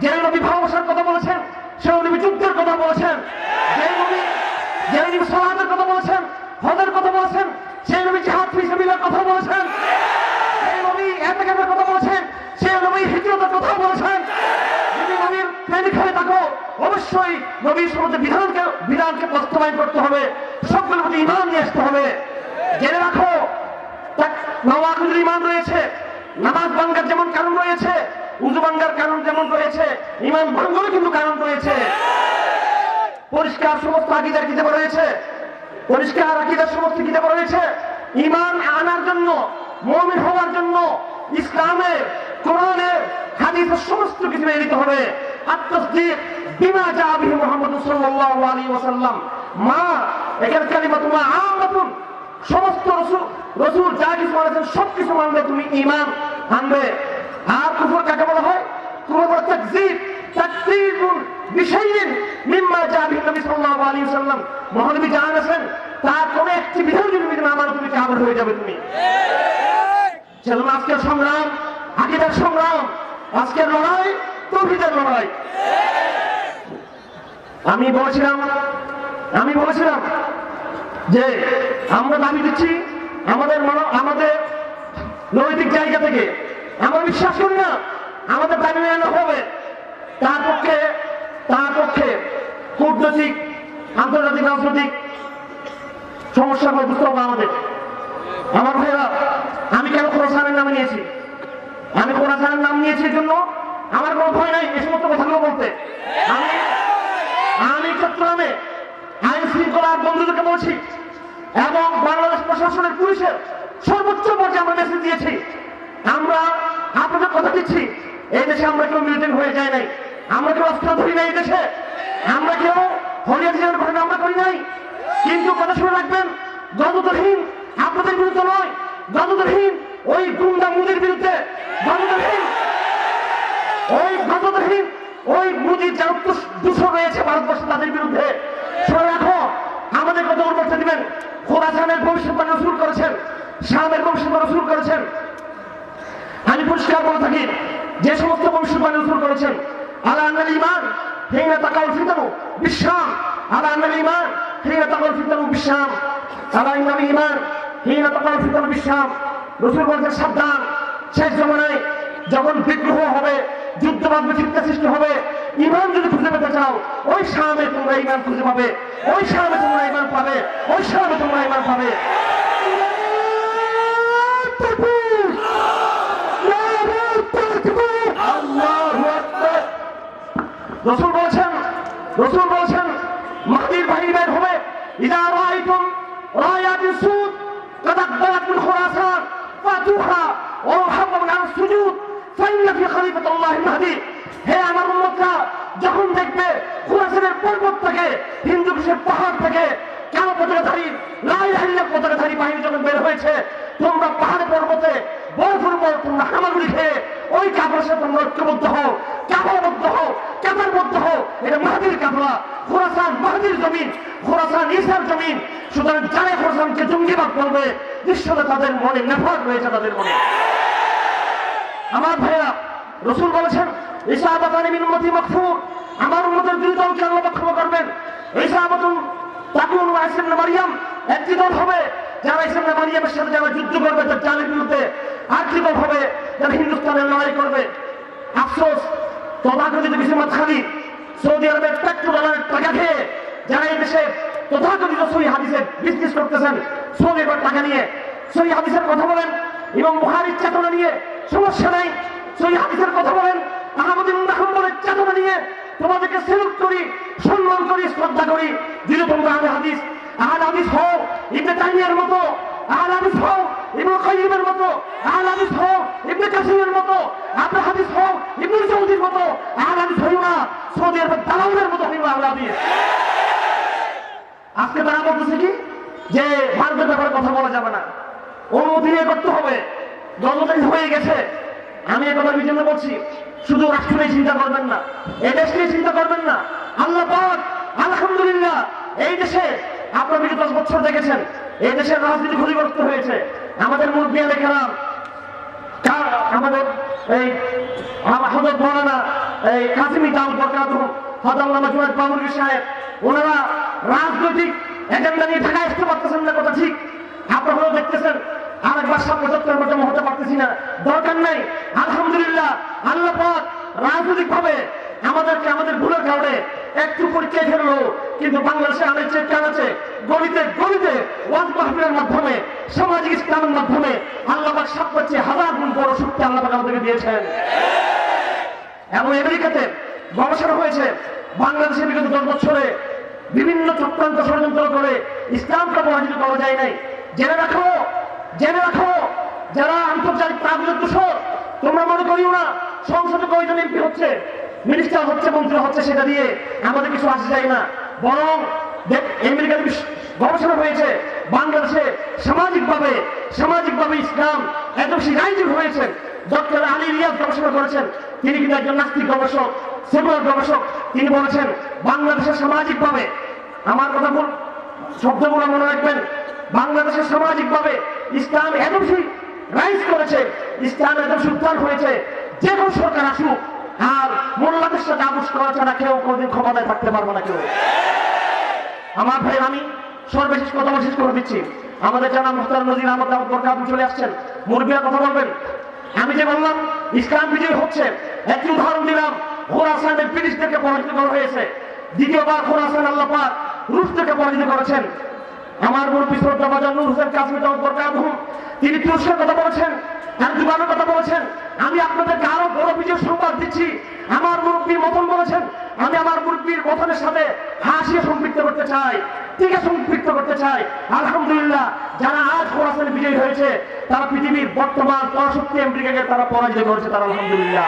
যে নবী ভালোবাসার কথা বলেছেন, সে নবী যুদ্ধের কথা বলেছেন। যে নবী সালাতের কথা বলেছেন, হজের কথা বলেছেন, সেই নবী জিহাদ ফি সাবিলিল্লাহর কথা বলেছেন। সেই নবী ইতিকাফের কথা বলেছেন, সেই নবী হিজরতের কথা বলেছেন। যদি নবীর প্রেমিক হয়ে থাকো, অবশ্যই নবীর সমস্ত বিধানকে বাস্তবায়ন করতে হবে, সবগুলোর প্রতি ঈমান নিয়ে আসতে হবে। জেনে রাখো, নওয়াকিল ঈমান রয়েছে। নামাজ ভাঙ্গার যেমন কারণ রয়েছে, উযু ভাঙ্গার কারণ যেমন রয়েছে, ঈমান ভঙ্গেরও কিন্তু কারণ রয়েছে। পরিষ্কার সমস্ত আকীদার কিতাবে রয়েছে, পরিষ্কার আকীদার সমস্ত কিতাবে রয়েছে। ঈমান আনার জন্য, মুমিন হওয়ার জন্য ইসলামের, কোরআনের, হাদিসের সমস্ত কিছু মেনে নিতে হবে। আত-তাসদীক বিমা জাআ বিহি মুহাম্মদ সাল্লাল্লাহু আলাইহি ওয়াসাল্লাম। মা এখানে কালিমাতুল আম্মাতুন, সমস্ত রাসূল যা কিছু বলেছেন সবকিছু মানবে তুমি, ঈমান আনবে। আর কুফর কাকে বলা হয়? কুফর তাকযীব, তাকযীবুন বিশাইইন মিম্মা জাআ বিহি নবী সাল্লাল্লাহু আলাইহি ওয়াসাল্লাম। মহানবী জানান তার কোন একটি বিধান যদি না মানো তুমি কাফের হয়ে যাবে। তুমি চলুন আজকের সংগ্রাম, আকীদার সংগ্রাম, আজকের লড়াই তাওহীদের লড়াই। আমি বলেছিলাম যে আমরা দাবি দিচ্ছি আমাদের নৈতিক জায়গা থেকে। আমরা বিশ্বাস করি না আমাদের দাবি মেনে হবে। তার পক্ষে কূটনৈতিক, আন্তর্জাতিক, রাজনৈতিক সমস্যাগুলো বুঝতে হবে আমাদের। আমার ভাইরা, আমি কেন খোরাসানের নাম নিয়েছি? আমি খোরাসানের নাম নিয়েছি এই জন্য আমার কোনো ভয় নাই এই সমস্ত কথাগুলো বলতে। আমি চট্টগ্রামে আইন শৃঙ্খলার বন্ধুদেরকে বলছি এবং বাংলাদেশ প্রশাসনের, পুলিশের সর্বোচ্চ পর্যায়ে আমরা মেসেজ দিয়েছি। আমরা আপনাদের কথা দিচ্ছি, এই দেশে আমরা কেউ মিলিটেন্ট হয়ে যায় নাই, আমরা কেউ অস্ত্র ধরি নাই, এই দেশে আমরা কেউ হলিয়া ঘটনা আমরা করি নাই। কিন্তু কথা শুনে রাখবেন, গণতন্ত্রহীন আপনাদের বিরুদ্ধে নয়, গণতন্ত্রহীন ওই গুন্ডা মুদির বিরুদ্ধে, গণতন্ত্রহীন ওই মুদির যারা দূষণ রয়েছে ভারতবর্ষে তাদের বিরুদ্ধে। শুনে রাখো, আমাদের কথা করতে দিবেন। খোরাসানের ভবিষ্যৎবাণী রসুল করেছেন, শামের ভবিষ্যৎবাণী রসুল করেছেন। আমি পরিষ্কার বলে থাকি, যে সমস্ত ভবিষ্যৎবাণী রসুল করেছেন, আলা আন্নাল ঈমান হিনা তাকাউল ফিতানু বিশাম, আলা আন্নাল ঈমান হিনা তাকাউল ফিতানু বিশাম, আলা আন্নাল ঈমান হিনা তাকাউল ফিতানু বিশাম। রসুল বলেছেন সাবধান, শেষ জমানায় যখন বিগ্রহ হবে, যুদ্ধ বাঁধবে, চিন্তা সৃষ্টি হবে, ঈমান যদি খুঁজে পেতে চাও ওই শামে তোমরা ঈমান খুঁজে পাবে, ওই শামে তোমরা ঈমান পাবে, ওই শামে তোমরা ঈমান পাবে। রসুল বলছেন মাহদীর বাহিনী বের হবে। ইযা রাআইতুম রায়াতিস সুদ কাদ আকবালাত মিন খুরাসান ফাতুহা ওয়া হাব্বান আন সুজুদ ফাইন্না ফি খলিফাতুল্লাহিল মাহদী। হে আমার উম্মতরা, যখন দেখবে খুরাসানের পর্বত থেকে, হিন্দু কুশের পাহাড় থেকে কালো পতাকাধারী, লা ইলাহা ইল্লাল্লাহ পতাকাধারী বাহিনী যখন বের হয়েছে, তোমরা পাহাড়ে পর্বতে বরফের উপর তোমরা হামাগুড়ি খেয়ে ওই কাফেরের সাথে তোমরা ঐক্যবদ্ধ হও, কাফারবদ্ধ হও, কাফারবদ্ধ হও। এটা মাহদীর কাফেলা, খোরাসান মাহদীর জমিন, খোরাসান ঈসার জমিন। সুতরাং যারা খোরাসানকে জঙ্গিবাদ করবে, নিশ্চয় তাদের মনে নেফাক রয়েছে, তাদের মনে। আমার ভাইয়া, রসুল বলেছেন ইসাবাতানি মিন উম্মতি মাগফুর, আমার উম্মতের দুই দলকে আল্লাহ ক্ষমা করবেন। ইসাবাতুন তাকুন ওয়া ঈসা ইবনে মারইয়াম, একটি দল হবে যারা ঈসা ইবনে মারইয়ামের সাথে যারা যুদ্ধ করবে তার জালের বিরুদ্ধে, আরেকটি দল হবে যারা হিন্দুস্তানের লড়াই করবে। আফসোস, তথাকথিত বিশ্বনাথ খালি সৌদি আরবের পেট্রোডলারের টাকা খেয়ে যারা এই দেশে তথাকথিত সহি হাদিসের বিজনেস করতেছেন, সৌদি আরবের টাকা নিয়ে সহি হাদিসের কথা বলেন, এবং বুখারীর চেতনা নিয়ে সমস্যা নেই, সহি হাদিসের কথা বলেন, আহমদ ইবনে হাম্বলের চেতনা নিয়ে তোমাদেরকে সেলুট করি, সম্মান করি, শ্রদ্ধা করি। যদি তোমরা আহলে হাদিস হও, ইবনে তাইমিয়ার মতো, আহলে হাদিস হও ইবনে কাইয়িমের মতো, আহলে হাদিস হও ইবনে কাসিরের মতো, আহলে হাদিস হও ইবনে জাওজির মতো, আহলে হাদিস হও না সৌদি আরবের দালালদের মতো হইবা আহলে হাদিস। আজকে তারা বলতেছে কি যে ভারতের ব্যাপারে কথা বলা যাবে না, অনুমতি নিয়ে করতে হবে, জন্মদিন হয়ে গেছে। আমি একথা বিজন্য বলছি, শুধু রাষ্ট্র নিয়ে চিন্তা করবেন না, এই দেশ নিয়ে চিন্তা করবেন না। আল্লাহ পাক আলহামদুলিল্লাহ এই দেশে আপনারা বিগত 10 বছর দেখেছেন এই দেশের রাজনীতি ক্ষতিগ্রস্ত হয়েছে। আমাদের মুরব্বিয়ানে কেরাম, আমাদের এই হযরত মাওলানা এই কাসিমি দাউদ বরকাতুহু, হযরত আল্লামা জুনায়েদ বাবুরগি সাহেব, ওনারা রাজনৈতিক এজেন্ডা নিয়ে ঢাকায় আসতে পারতেছেন না, কথা ঠিক। আপনারাও দেখতেছেন আরেকবার সাম্প্রদায়িকতার মধ্যে হতে পারতেছি না, দরকার নাই। আলহামদুলিল্লাহ আল্লাহ পাক রাজনৈতিক ভাবে আমাদেরকে আমাদের ভুলের কারণে একটু পরীক্ষায় ফেললো, কিন্তু বাংলাদেশে আনাচে কানাচে গলিতে গলিতে ওয়াজ মাহফিলের মাধ্যমে সামাজিক ইসলামের মাধ্যমে আল্লাহ পাক সবচেয়ে চেয়ে হাজার গুণ বড় শক্তি আল্লাহ পাক আমাদেরকে দিয়েছেন। এবং আমেরিকাতে গবেষণা হয়েছে বাংলাদেশের বিগত 10 বছরে বিভিন্ন চক্রান্ত ষড়যন্ত্র করে ইসলামকে পরাজিত করা যায় নাই। জেনে রাখো, জেনে রাখো, যারা আন্তর্জাতিক তাগুতের দোষর, তোমরা মনে করিও না সংসদে কয়জন এমপি হচ্ছে, মিনিস্টার হচ্ছে, মন্ত্রী হচ্ছে, সেটা দিয়ে আমাদের কিছু আসে যায় না। বরং আমেরিকার গবেষণা হয়েছে বাংলাদেশে সামাজিকভাবে ইসলাম এত বেশি রাইজিং হয়েছে। ডক্টর আলী রিয়াজ গবেষণা করেছেন, তিনি কিন্তু একজন নাস্তিক গবেষক, সেকুলার গবেষক। তিনি বলেছেন বাংলাদেশের সামাজিকভাবে, আমার কথা বল শব্দগুলো মনে রাখবেন, বাংলাদেশের সামাজিকভাবে ইসলাম এত বেশি রাইজ করেছে, ইসলাম এত সুত্রান হয়েছে, যে কোনো সরকার আসুক আর মোল্লাদের সাথে আপোষ করা ছাড়া কেউ কোনদিন ক্ষমতায় থাকতে পারবো না কেউ। আমার ভাই, আমি সর্বশেষ কথা শেষ করে দিচ্ছি। আমাদের জানা মুখতার নজির আহমদ দাউদ বরকাতুহু চলে আসছেন, মুরব্বিরা কথা বলবেন। আমি যে বললাম ইসলাম বিজয় হচ্ছে, একটি উদাহরণ দিলাম, খোরাসানের ব্রিটিশদেরকে পরাজিত করা হয়েছে। দ্বিতীয়বার খোরাসান আল্লাহ পাক রুশদেরকে পরাজিত করেছেন। আমার মুরব্বি শ্রদ্ধাভাজন নূর হোসেন কাসিমি দাউদ বরকাতুহু, তিনি তুরস্কের কথা বলেছেন, তার দুবারের কথা বলেছেন। আমি আপনাদেরকে আরো বড় বিজয় সংবাদ দিচ্ছি, আমার মুরব্বির মতন বলেছেন। আমি আমার মুরব্বির মতনের সাথে হাসিয়ে সম্পৃক্ত করতে চাই, টিকে সম্পৃক্ত করতে চাই। আলহামদুলিল্লাহ যারা আজ খোরাসানে বিজয়ী হয়েছে, তারা পৃথিবীর বর্তমান পরাশক্তি আমেরিকাকে তারা পরাজিত করেছে, তারা আলহামদুলিল্লাহ।